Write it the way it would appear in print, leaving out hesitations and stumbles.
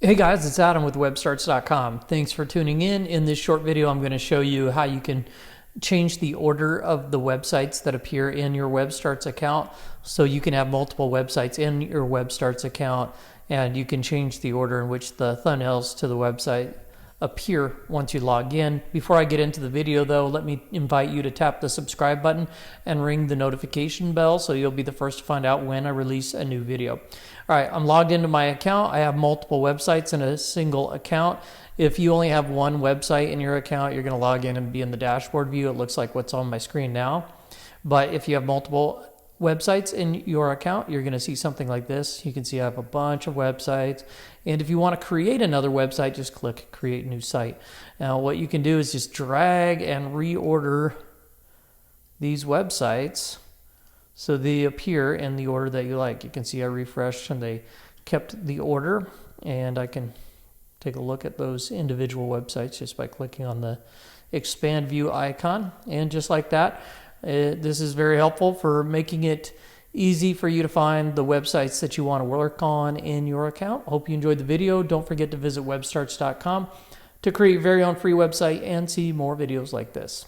Hey guys, it's Adam with WebStarts.com. Thanks for tuning in. In this short video, I'm going to show you how you can change the order of the websites that appear in your WebStarts account. So you can have multiple websites in your WebStarts account, and you can change the order in which the thumbnails to the website appear once you log in. Before I get into the video though, let me invite you to tap the subscribe button and ring the notification bell so you'll be the first to find out when I release a new video. All right, I'm logged into my account. I have multiple websites in a single account. If you only have one website in your account, you're going to log in and be in the dashboard view. It looks like what's on my screen now. But if you have multiple websites in your account, you're going to see something like this. You can see I have a bunch of websites, and if you want to create another website, just click create new site. Now what you can do is just drag and reorder these websites so they appear in the order that you like. You can see I refreshed and they kept the order, and I can take a look at those individual websites just by clicking on the expand view icon. And just like that, this is very helpful for making it easy for you to find the websites that you want to work on in your account. Hope you enjoyed the video. Don't forget to visit webstarts.com to create your very own free website and see more videos like this.